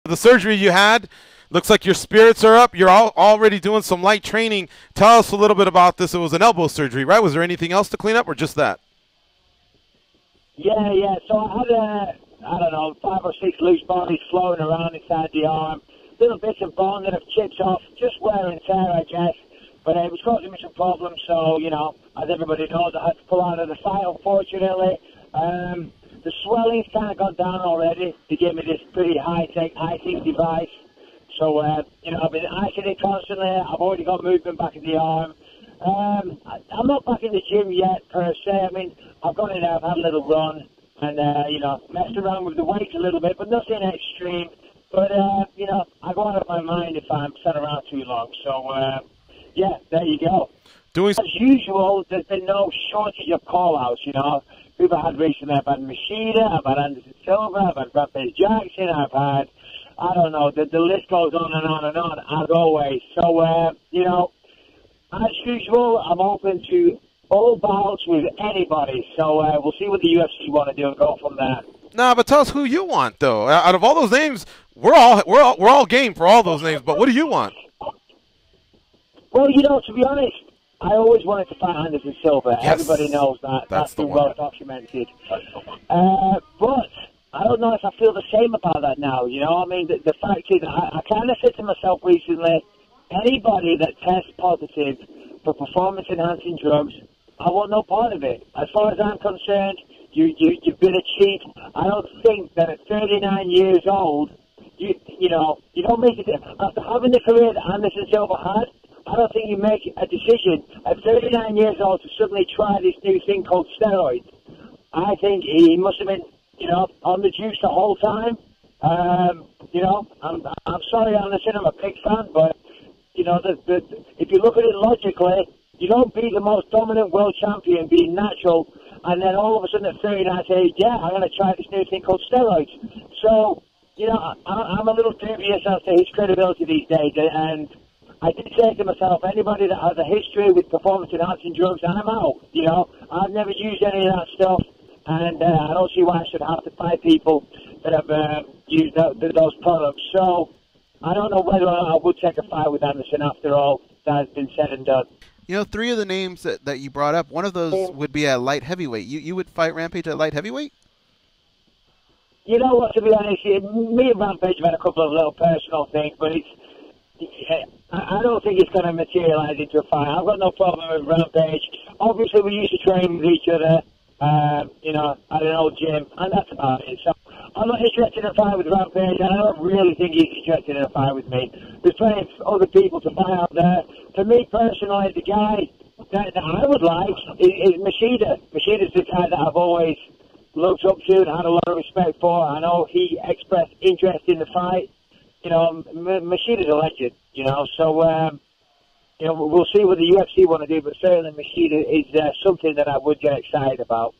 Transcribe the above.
The surgery you had, looks like your spirits are up. You're already doing some light training. Tell us a little bit about this. It was an elbow surgery, right? Was there anything else to clean up or just that? Yeah. So I had, I don't know, 5 or 6 loose bodies floating around inside the arm. Little bits of bone that have chipped off, just wear and tear, I guess. But it was causing me some problems, so, as everybody knows, I had to pull out of the fight, unfortunately. The swelling's kind of gone down already. They gave me this pretty high-tech, high-tech device. So, I've been icing it constantly. I've already got movement back in the arm. I'm not back in the gym yet, per se. I mean, I've gone in there, I've had a little run, and, messed around with the weights a little bit, but nothing extreme. But, I go out of my mind if I'm sat around too long. So, yeah, there you go. As usual, there's been no shortage of call-outs, People I've had recently, I've had Machida, I've had Anderson Silva, I've had Rampage Jackson, I've had, I don't know, the list goes on and on and on, as always. So, as usual, I'm open to all bouts with anybody. So, we'll see what the UFC want to do and go from there. Nah, but tell us who you want, though. Out of all those names, we're all game for all those names, but what do you want? Well, to be honest, I always wanted to fight Anderson Silva. Yes. Everybody knows that. That's been well documented. But I don't know if I feel the same about that now. I mean, the fact is, I kind of said to myself recently, anybody that tests positive for performance-enhancing drugs, I want no part of it. As far as I'm concerned, you've been a cheat. I don't think that at 39 years old, you don't make it. After having the career that Anderson Silva had, I don't think you make a decision at 39 years old to suddenly try this new thing called steroids. I think he must have been, on the juice the whole time. I'm sorry, Anderson, I'm a big fan, but, if you look at it logically, you don't beat the most dominant world champion being natural, and then all of a sudden at 39 say, yeah, I'm going to try this new thing called steroids. So, I'm a little dubious as to his credibility these days, and I did say to myself, anybody that has a history with performance-enhancing drugs, I'm out. I've never used any of that stuff, and I don't see why I should have to fight people that have used those products. So I don't know whether I would take a fight with Anderson after all that has been said and done. 3 of the names that you brought up, one of those would be at light heavyweight. You would fight Rampage at light heavyweight? You know what, to be honest, me and Rampage have had a couple of little personal things, but I don't think it's going to materialize into a fight. I've got no problem with Rampage. Obviously, we used to train with each other, at an old gym, and that's about it. So I'm not interested in a fight with Rampage, and I don't really think he's interested in a fight with me. There's plenty of other people to fight out there. For me personally, the guy that I would like is Machida. Machida's the guy that I've always looked up to and had a lot of respect for. I know he expressed interest in the fight. Machida's a legend, so, we'll see what the UFC want to do, but certainly Machida is something that I would get excited about.